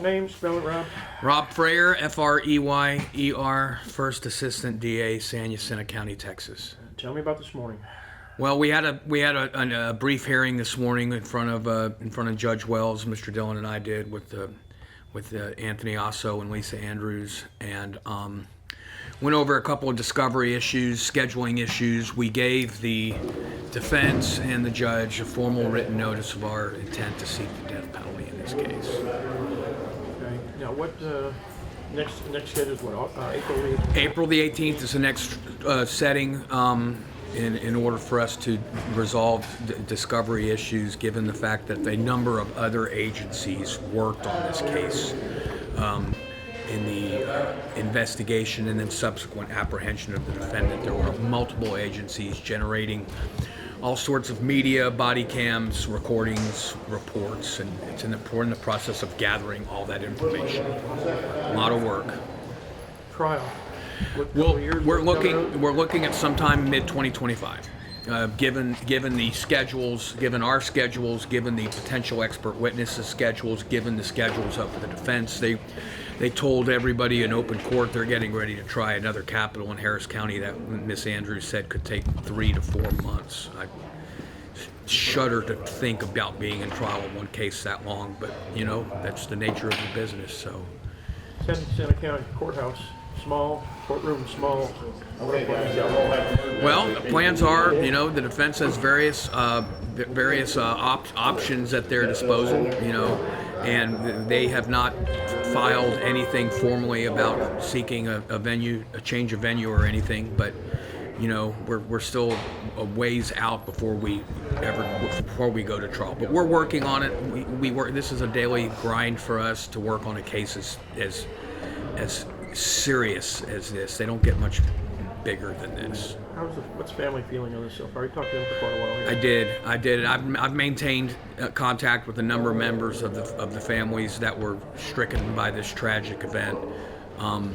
Name, spell it, Rob. Rob Freyer, F-R-E-Y-E-R, First Assistant DA, San Jacinto County, Texas. Tell me about this morning. Well, we had a brief hearing this morning in front of Judge Wells. Mr. Dillon and I did with Anthony Laso and Lisa Andrews, and went over a couple of discovery issues, scheduling issues. We gave the defense and the judge a formal written notice of our intent to seek the death penalty in this case. Okay. Now, what next schedule is what? April the 18th? April the 18th is the next setting in order for us to resolve discovery issues, given the fact that a number of other agencies worked on this case in the investigation and then subsequent apprehension of the defendant. There were multiple agencies generating all sorts of media, body cams, recordings, reports, and we're in the process of gathering all that information. A lot of work. Trial. Well, we're looking at sometime mid-2025. Given the schedules, given our schedules, given the potential expert witnesses' schedules, given the schedules of the defense, they told everybody in open court they're getting ready to try another capital in Harris County that Miss Andrews said could take 3 to 4 months. I shudder to think about being in trial in one case that long, but you know, that's the nature of the business. So, San Jacinto County Courthouse, small, courtroom small. well, the plans are, you know, the defense has various options at their disposal, you know, and they have not filed anything formally about seeking a change of venue or anything, but you know, we're still a ways out before we go to trial. But we're working on it. We work. This is a daily grind for us to work on a case as serious as this. They don't get much bigger than this. What's family feeling on this so far? You talked to them for quite a while here. I did. I've maintained contact with a number of members of the families that were stricken by this tragic event. My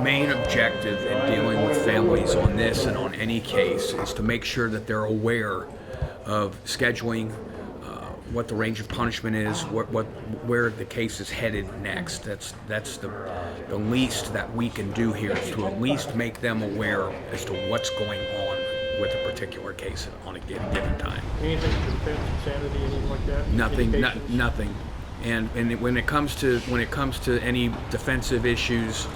main objective in dealing with families on this and on any case is to make sure that they're aware of scheduling, what the range of punishment is, where the case is headed next. That's the least that we can do here, is to at least make them aware as to what's going on with a particular case on a given time. Anything to defense insanity, anything like that? Nothing. And when it comes to any defensive issues,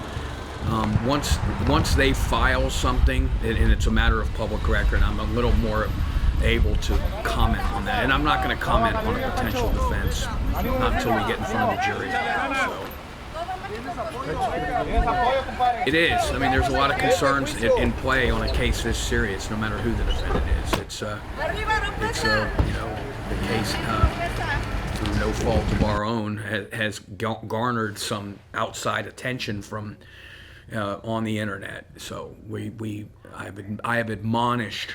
once they file something and it's a matter of public record, I'm a little more able to comment on that. And I'm not going to comment on a potential defense, not until we get in front of the jury. So. It is. I mean, there's a lot of concerns in play on a case this serious, no matter who the defendant is. It's you know, the case, through no fault of our own, has garnered some outside attention from on the internet. So I have admonished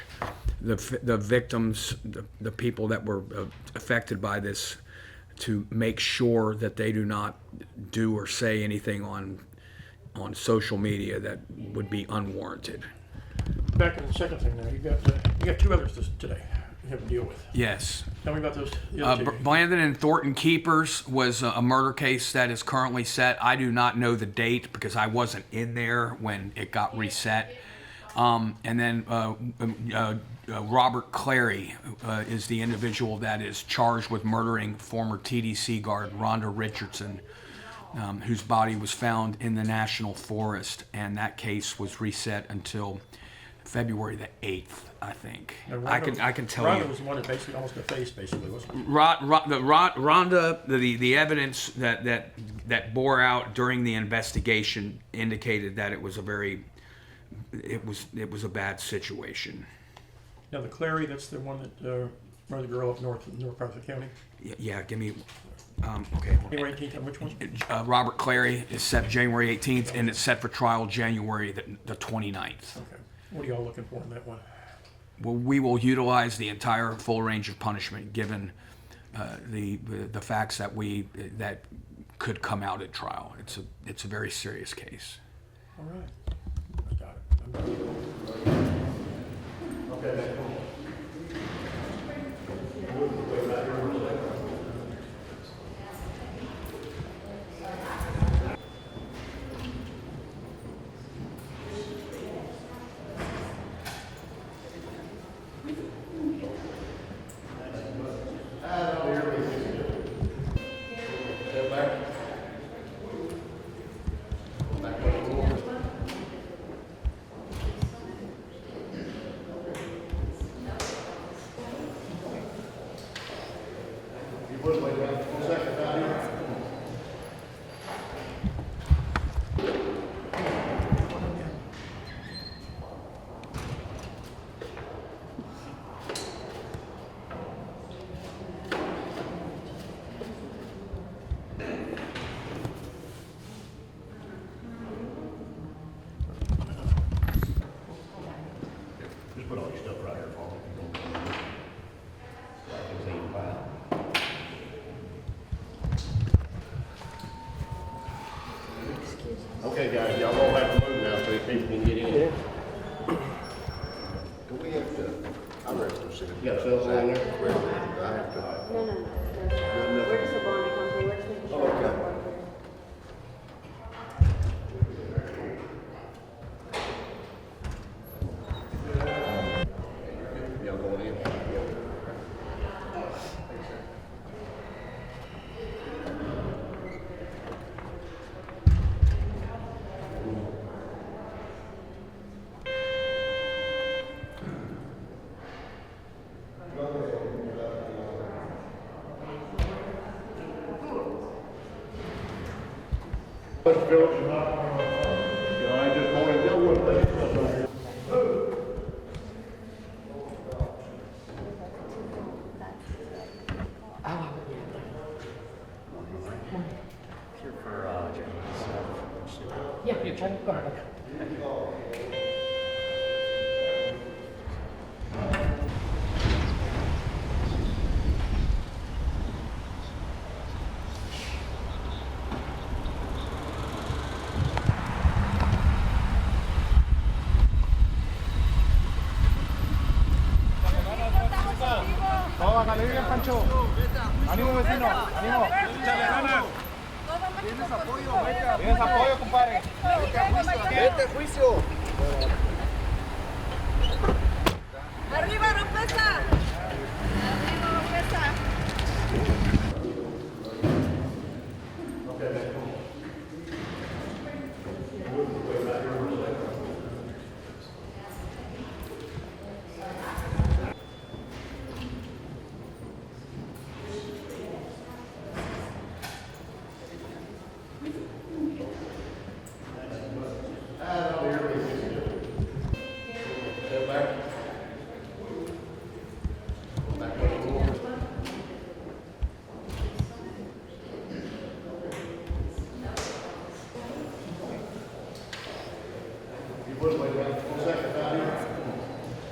the victims, the people that were affected by this, to make sure that they do not do or say anything on social media that would be unwarranted. Back in the second thing now, you got 2 others today you have to deal with. Yes. Tell me about those. The other 2. Blandon and Thornton Keepers was a murder case that is currently set. I do not know the date because I wasn't in there when it got reset. And then Robert Clary is the individual that is charged with murdering former TDC guard Rhonda Richardson, whose body was found in the National Forest, and that case was reset until February the 8th, I think. Rhonda, I can tell Rhonda you. was the one that basically almost defaced, basically, wasn't it? Rhonda, the evidence that bore out during the investigation indicated that it was a bad situation. Now the Clary, that's the one that murdered the girl up north part of the county. Yeah, give me. Okay. January 18th. Which one? Robert Clary is set January 18th, and it's set for trial January the 29th. Okay. What are y'all looking for in that one? Well, we will utilize the entire full range of punishment, given the facts that could come out at trial. It's a very serious case. All right. I got it. Okay. Just put all your stuff right here for me. Okay, guys, y'all gonna have to move now so these people can get in. Do we have to, I'm ready to sit. You got cell phone in there? I have to. No. We're just a bonding company. We're just making sure. Oh, okay. it's working. Y'all going in? Mr. Phillips, you know, I just want to deal with this. Bájale bien, Pancho. Ánimo, vecino. Ánimo. ¿Tienes apoyo? ¿Tienes apoyo, compadre? Vete a juicio. ¡Arriba, Oropeza! ¡Arriba, Oropeza! You put it like that.